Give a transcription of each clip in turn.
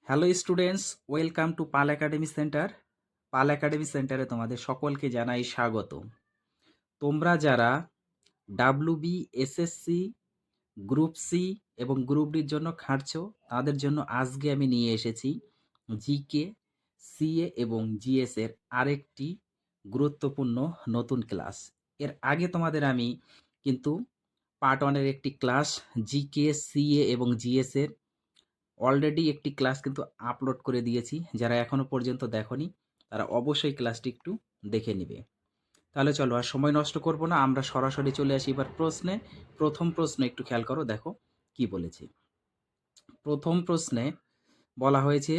Hello students, welcome to Pal academy centre. Pal academy সেন্টারে তোমাদের সকলকে জানাই স্বাগত। তোমরা যারা ডাব্লিউবি, এসএসসি, গ্রুপ সি এবং গ্রুপ ডির জন্য খাটছো, তাদের জন্য আজকে আমি নিয়ে এসেছি জিকে, সিএ এবং জিএস এর আরেকটি গুরুত্বপূর্ণ নতুন ক্লাস। এর আগে তোমাদের আমি কিন্তু পার্ট ওয়ানের একটি ক্লাস জিকে, সিএ এবং জিএস এর অলরেডি একটি ক্লাস কিন্তু আপলোড করে দিয়েছি। যারা এখনও পর্যন্ত দেখোনি তারা অবশ্যই ক্লাসটি একটু দেখে নেবে। তাহলে চলো আর সময় নষ্ট করব না, আমরা সরাসরি চলে আসি এবার প্রশ্নে। প্রথম প্রশ্ন একটু খেয়াল করো, দেখো কি বলেছে। প্রথম প্রশ্নে বলা হয়েছে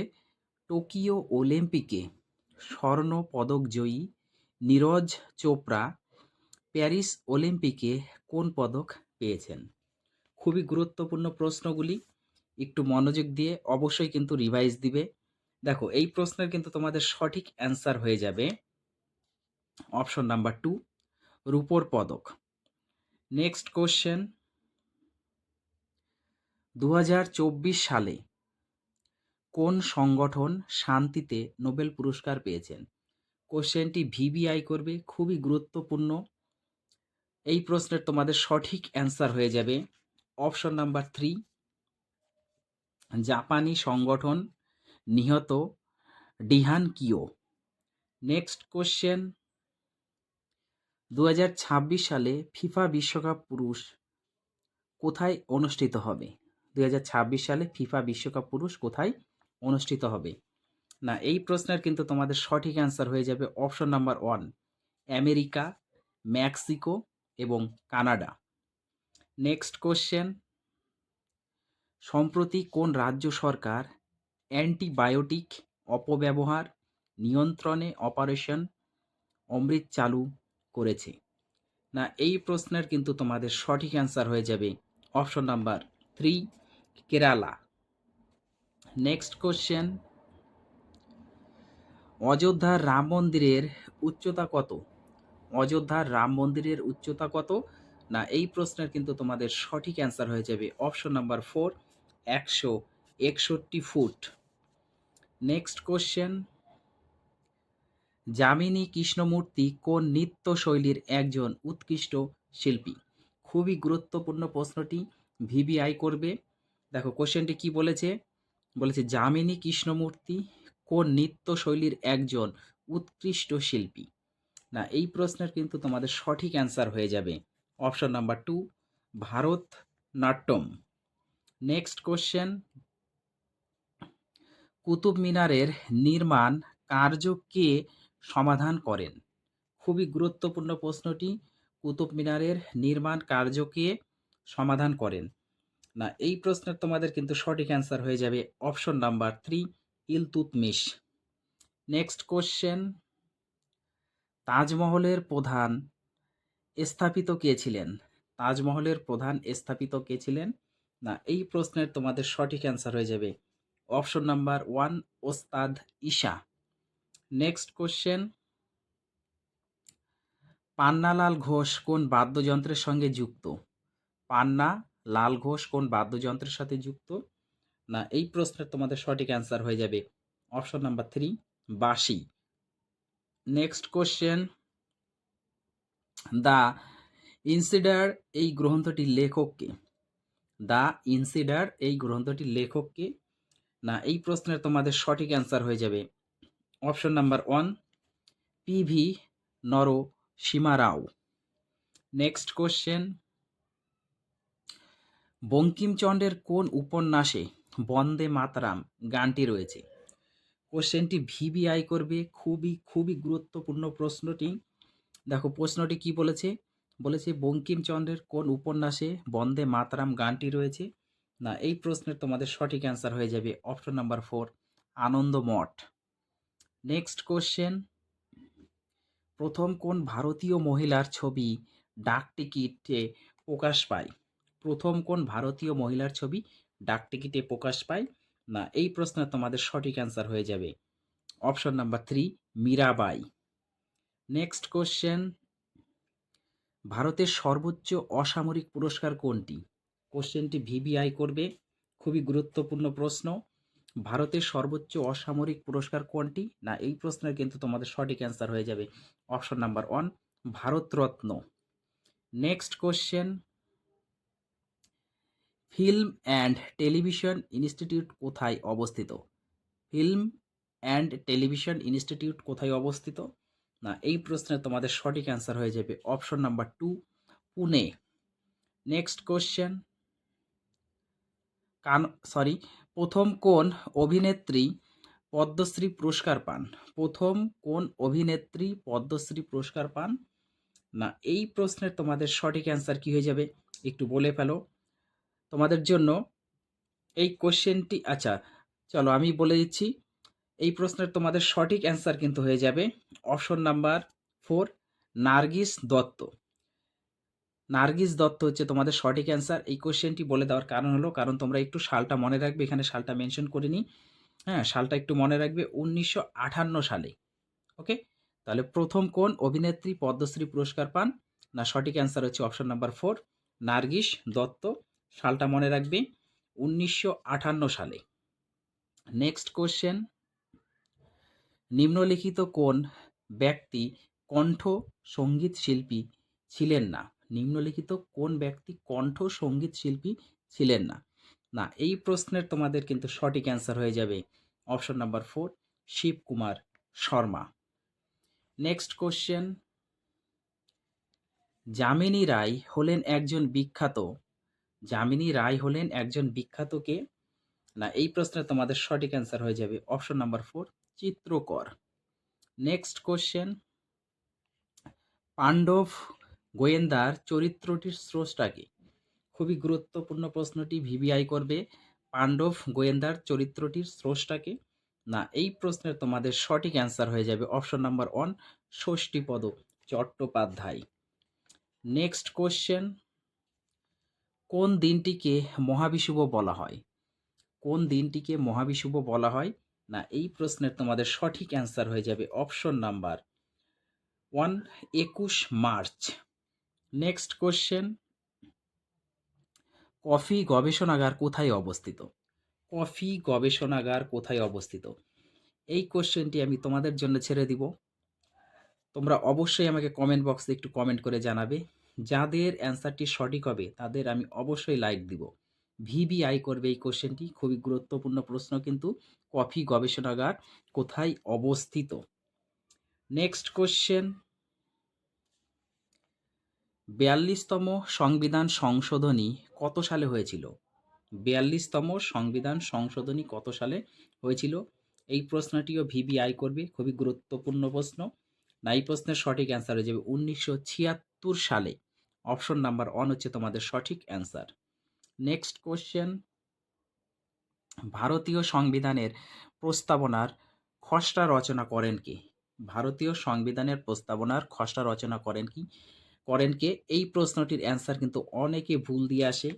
টোকিও অলিম্পিকে স্বর্ণ পদক জয়ী নীরজ চোপড়া প্যারিস অলিম্পিকে কোন পদক পেয়েছেন? খুবই গুরুত্বপূর্ণ প্রশ্নগুলি, একটু মনোযোগ দিয়ে অবশ্যই কিন্তু রিভাইজ দিবে। দেখো এই প্রশ্নের কিন্তু তোমাদের সঠিক অ্যান্সার হয়ে যাবে অপশন নাম্বার 2, রূপোর পদক। নেক্সট কোশ্চেন, 2024 সালে কোন সংগঠন শান্তিতে নোবেল পুরস্কার পেয়েছেন? কোশ্চেনটি ভিভিআই করবে, খুবই গুরুত্বপূর্ণ। এই প্রশ্নের তোমাদের সঠিক অ্যান্সার হয়ে যাবে অপশন নাম্বার 3, জাপানি সংগঠন নিহত ডিহান কিও। নেক্সট কোশ্চেন, 2026 সালে ফিফা বিশ্বকাপ পুরুষ কোথায় অনুষ্ঠিত হবে? 2026 সালে ফিফা বিশ্বকাপ পুরুষ কোথায় অনুষ্ঠিত হবে? না, এই প্রশ্নের কিন্তু তোমাদের সঠিক অ্যান্সার হয়ে যাবে অপশন নাম্বার 1, আমেরিকা, মেক্সিকো এবং কানাডা। নেক্সট কোশ্চেন, সম্প্রতি কোন রাজ্য সরকার অ্যান্টিবায়োটিক অপব্যবহার নিয়ন্ত্রণে অপারেশন অমৃত চালু করেছে? না, এই প্রশ্নের কিন্তু তোমাদের সঠিক অ্যান্সার হয়ে যাবে option number 3, Kerala. Next question, অযোধ্যার রাম মন্দিরের উচ্চতা কত? অযোধ্যার রাম মন্দিরের উচ্চতা কত? না, এই প্রশ্নের কিন্তু তোমাদের সঠিক অ্যান্সার হয়ে যাবে option number 4, 161 foot. Next question, Jamini Krishnamurthy কোন নৃত্যশৈলীর একজন উৎকৃষ্ট শিল্পী? খুবই গুরুত্বপূর্ণ প্রশ্নটি, ভিভিআই করবে। দেখো কোশ্চেনটি কি বলেছে, বলেছে যামিনী কৃষ্ণমূর্তি কোন নৃত্যশৈলীর একজন উৎকৃষ্ট শিল্পী? না, এই প্রশ্নের কিন্তু তোমাদের সঠিক অ্যান্সার হয়ে যাবে option number 2, Bharatanatyam. Next question, Qutub মিনারের নির্মাণ কার্য কে সমাধান করেন? খুবই গুরুত্বপূর্ণ প্রশ্নটি, কুতুব মিনারের নির্মাণ কার্য কে সমাধান করেন? না, এই প্রশ্নের তোমাদের কিন্তু সঠিক অ্যান্সার হয়ে যাবে option number 3, Iltutmish. Next question, তাজমহলের প্রধান স্থাপিত কে ছিলেন? তাজমহলের প্রধান স্থাপিত কে ছিলেন? না, এই প্রশ্নের তোমাদের সঠিক অ্যান্সার হয়ে যাবে অপশন নাম্বার 1, ওস্তাদ ঈশা। নেক্সট কোশ্চেন, পান্না লাল ঘোষ কোন বাদ্যযন্ত্রের সঙ্গে যুক্ত? পান্না লাল ঘোষ কোন বাদ্যযন্ত্রের সাথে যুক্ত? না, এই প্রশ্নের তোমাদের সঠিক অ্যান্সার হয়ে যাবে অপশন নাম্বার 3, বাঁশি। নেক্সট কোশ্চেন, দ্য ইনসিডার এই গ্রন্থটির লেখক কে? দ্য ইনসিডার এই গ্রন্থটির লেখক কে? না, এই প্রশ্নের তোমাদের সঠিক অ্যান্সার হয়ে যাবে অপশন নাম্বার 1, পিভি নরসিমা রাও। নেক্সট কোশ্চেন, বঙ্কিমচন্দ্রের কোন উপন্যাসে বন্দে মাতরম গানটি রয়েছে? কোশ্চেনটি ভিভিআই করবে, খুবই খুবই গুরুত্বপূর্ণ প্রশ্নটি। দেখো প্রশ্নটি কি বলেছে, বলেছে বঙ্কিমচন্দ্রের কোন উপন্যাসে বন্দে মাতরম গানটি রয়েছে? না, এই প্রশ্নের তোমাদের সঠিক অ্যান্সার হয়ে যাবে option number 4, Anandamath. Next question, প্রথম কোন ভারতীয় মহিলার ছবি ডাকটিকিটে প্রকাশ পায়? প্রথম কোন ভারতীয় মহিলার ছবি ডাকটিকিটে প্রকাশ পায়? না, এই প্রশ্নের তোমাদের সঠিক অ্যান্সার হয়ে যাবে option number 3, Mirabai. Next question, ভারতের সর্বোচ্চ অসামরিক পুরস্কার কোনটি? কোশ্চেনটি ভিভিআই করবে, খুবই গুরুত্বপূর্ণ প্রশ্ন। ভারতের সর্বোচ্চ অসামরিক পুরস্কার কোনটি? না এই প্রশ্নের কিন্তু তোমাদের সঠিক অ্যান্সার হয়ে যাবে option number 1 Bharat Ratna. Next question, film and television institute কোথায় অবস্থিত? ফিল্ম অ্যান্ড টেলিভিশন ইনস্টিটিউট কোথায় অবস্থিত? না এই প্রশ্নের তোমাদের সঠিক অ্যান্সার হয়ে যাবে option number 2 Pune. Next question, প্রথম কোন অভিনেত্রী পদ্মশ্রী পুরস্কার পান? প্রথম কোন অভিনেত্রী পদ্মশ্রী পুরস্কার পান? না এই প্রশ্নের তোমাদের সঠিক অ্যান্সার কি হয়ে যাবে একটু বলে ফেলো তোমাদের জন্য এই কোশ্চেনটি। আচ্ছা চলো আমি বলে দিচ্ছি, এই প্রশ্নের তোমাদের সঠিক অ্যান্সার কিন্তু হয়ে যাবে অপশন নাম্বার 4 নার্গিস দত্ত। নার্গিস দত্ত হচ্ছে তোমাদের সঠিক অ্যান্সার। এই কোশ্চেনটি বলে দেওয়ার কারণ হলো, কারণ তোমরা একটু সালটা মনে রাখবে, এখানে সালটা মেনশন করিনি। হ্যাঁ, সালটা একটু মনে রাখবে 1958 সালে। ওকে, তাহলে প্রথম কোন অভিনেত্রী পদ্মশ্রী পুরস্কার পান? না সঠিক অ্যান্সার হচ্ছে অপশন নাম্বার 4 নার্গিস দত্ত। সালটা মনে রাখবে 1958 সালে। নেক্সট কোশ্চেন, নিম্নলিখিত কোন ব্যক্তি কণ্ঠ সঙ্গীত শিল্পী ছিলেন না? নিম্নলিখিত কোন ব্যক্তি কণ্ঠ সঙ্গীত শিল্পী ছিলেন না? না এই প্রশ্নের তোমাদের কিন্তু সঠিক অ্যান্সার হয়ে যাবে option number 4 Shivkumar Sharma. Next question, Jamini Roy হলেন একজন বিখ্যাত, যামিনী রায় হলেন একজন বিখ্যাত কে? না এই প্রশ্নের তোমাদের সঠিক অ্যান্সার হয়ে যাবে অপশন নাম্বার 4 চিত্রকর। নেক্সট কোশ্চেন, পাণ্ডব গোয়েন্দার চরিত্রটির স্রষ্টাকে? খুবই গুরুত্বপূর্ণ প্রশ্নটি, ভিভিআই করবে। পাণ্ডব গোয়েন্দার চরিত্রটির স্রষ্টাকে? না এই প্রশ্নের তোমাদের সঠিক অ্যান্সার হয়ে যাবে option number 1 Sashthipada Chattopadhyay. Next question, কোন দিনটিকে মহাবিষুব বলা হয়? কোন দিনটিকে মহাবিষুব বলা হয়? না এই প্রশ্নের তোমাদের সঠিক অ্যান্সার হয়ে যাবে option number 1 21 March. Next question, coffee গবেষণাগার কোথায় অবস্থিত? কফি গবেষণাগার কোথায় অবস্থিত? এই কোশ্চেনটি আমি তোমাদের জন্য ছেড়ে দিব, তোমরা অবশ্যই আমাকে কমেন্ট বক্সে একটু কমেন্ট করে জানাবে। যাদের অ্যান্সারটি সঠিক হবে তাদের আমি অবশ্যই লাইক দিব। ভিভিআই করবে এই কোশ্চেনটি, খুবই গুরুত্বপূর্ণ প্রশ্ন কিন্তু, কফি গবেষণাগার কোথায় অবস্থিত? নেক্সট কোশ্চেন, 42তম সংবিধান সংশোধনী কত সালে হয়েছিল? 42তম সংবিধান সংশোধনী কত সালে হয়েছিল? এই প্রশ্নটিও ভিভিআই করবে, খুবই গুরুত্বপূর্ণ প্রশ্ন। না এই প্রশ্নের সঠিক অ্যান্সার হয়ে যাবে 1976 সালে। অপশন নাম্বার 1 হচ্ছে তোমাদের সঠিক অ্যান্সার। নেক্সট কোশ্চেন, ভারতীয় সংবিধানের প্রস্তাবনার খসড়া রচনা করেন কে? ভারতীয় সংবিধানের প্রস্তাবনার খসড়া রচনা করেন কে? এই প্রশ্নটির অ্যান্সার কিন্তু অনেকে ভুল দিয়ে আসে।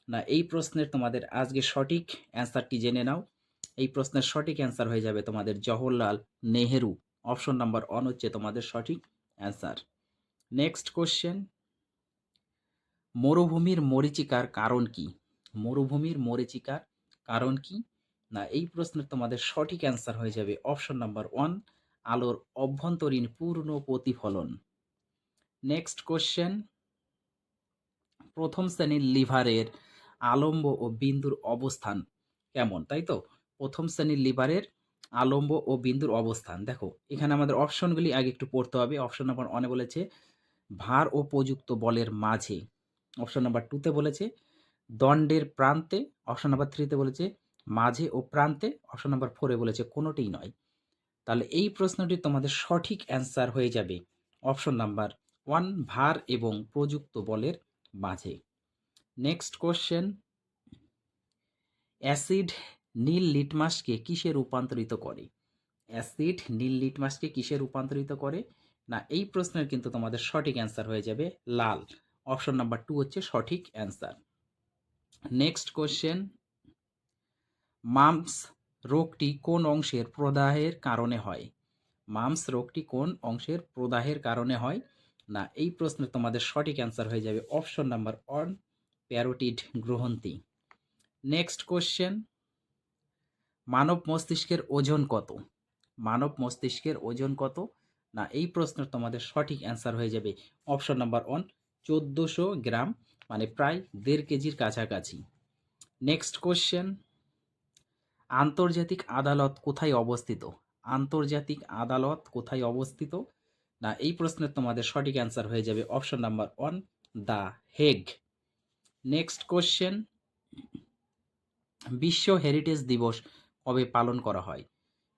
না এই প্রশ্নের তোমাদের আজকে সঠিক অ্যান্সারটি জেনে নাও। এই প্রশ্নের সঠিক অ্যান্সার হয়ে যাবে তোমাদের জওহরলাল নেহেরু। অপশন নাম্বার 1 হচ্ছে তোমাদের সঠিক অ্যান্সার। নেক্সট কোশ্চেন, মরুভূমির মরীচিকার কারণ কি? মরুভূমির মরীচিকার কারণ কি? না এই প্রশ্নের তোমাদের সঠিক অ্যান্সার হয়ে যাবে অপশন নাম্বার 1 আলোর অভ্যন্তরীণ পূর্ণ প্রতিফলন। নেক্সট কোশ্চেন, প্রথম শ্রেণীর লিভারের আলম্ব ও বিন্দুর অবস্থান কেমন? তাই তো, প্রথম শ্রেণীর লিভারের আলম্ব ও বিন্দুর অবস্থান। দেখো এখানে আমাদের অপশনগুলি আগে একটু পড়তে হবে। অপশন নাম্বার 1 বলেছে ভার ও প্রযুক্ত বলের মাঝে। অপশন নাম্বার 2 বলেছে দণ্ডের প্রান্তে। অপশন নাম্বার 3 বলেছে মাঝে ও প্রান্তে। অপশন নাম্বার 4 বলেছে কোনোটিই নয়। তাহলে এই প্রশ্নটি তোমাদের সঠিক অ্যান্সার হয়ে যাবে অপশন নাম্বার 1 ভার এবং প্রযুক্ত বলের মাঝে। নেক্সট কোশ্চেন, অ্যাসিড নীল লিটমাসকে কিসে রূপান্তরিত করে? অ্যাসিড নীল লিটমাসকে কিসে রূপান্তরিত করে? না এই প্রশ্নের কিন্তু তোমাদের সঠিক অ্যান্সার হয়ে যাবে লাল। অপশন নাম্বার 2 হচ্ছে সঠিক অ্যান্সার। নেক্সট কোশ্চেন, মাম্পস রোগটি কোন অংশের প্রদাহের কারণে হয়? মাম্পস রোগটি কোন অংশের প্রদাহের কারণে হয়? না এই প্রশ্নের তোমাদের সঠিক অ্যান্সার হয়ে যাবে অপশন নাম্বার 1 প্যারোটিড গ্রন্থি। নেক্সট কোশ্চেন, মানব মস্তিষ্কের ওজন কত? মানব মস্তিষ্কের ওজন কত? না এই প্রশ্নের তোমাদের সঠিক অ্যান্সার হয়ে যাবে অপশন নাম্বার 1 1400 গ্রাম, মানে প্রায় 1.5 কেজির কাছাকাছি। নেক্সট কোশ্চেন, আন্তর্জাতিক আদালত কোথায় অবস্থিত? আন্তর্জাতিক আদালত কোথায় অবস্থিত? না এই প্রশ্নের তোমাদের সঠিক অ্যান্সার হয়ে যাবে option number 1 the Hague. Next question, বিশ্ব হেরিটেজ দিবস কবে পালন করা হয়?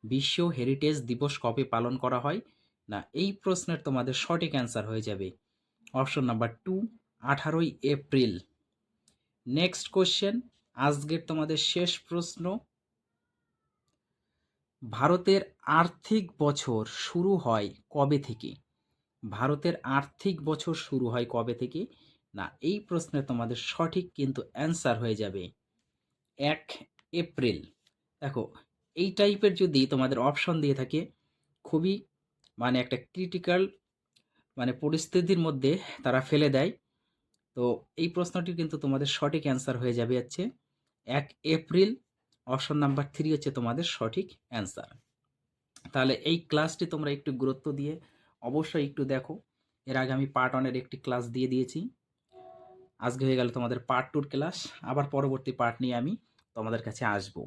বিশ্ব হেরিটেজ দিবস কবে পালন করা হয়? না এই প্রশ্নের তোমাদের সঠিক অ্যান্সার হয়ে যাবে অপশন নাম্বার 2 18ই এপ্রিল। নেক্সট কোশ্চেন, আজকের তোমাদের শেষ প্রশ্ন, ভারতের আর্থিক বছর শুরু হয় কবে থেকে? ভারতের আর্থিক বছর শুরু হয় কবে থেকে? না এই প্রশ্নে তোমাদের সঠিক কিন্তু অ্যান্সার হয়ে যাবে 1 এপ্রিল। দেখো এই টাইপের যদি তোমাদের অপশন দিয়ে থাকে, খুবই মানে একটা ক্রিটিক্যাল মানে পরিস্থিতির মধ্যে তারা ফেলে দেয়। তো এই প্রশ্নটি কিন্তু তোমাদের সঠিক অ্যান্সার হয়ে যাবে হচ্ছে 1 এপ্রিল। অপশন নাম্বার 3 হচ্ছে তোমাদের সঠিক অ্যান্সার। তাহলে এই ক্লাসটি তোমরা একটু গুরুত্ব দিয়ে অবশ্যই একটু দেখো। এর আগে আমি পার্ট 1 এর একটি ক্লাস দিয়ে দিয়েছি। আজকে হয়ে গেল তোমাদের পার্ট 2 ক্লাস। আবার পরবর্তী পার্ট নিয়ে আমি তোমাদের কাছে আসবো।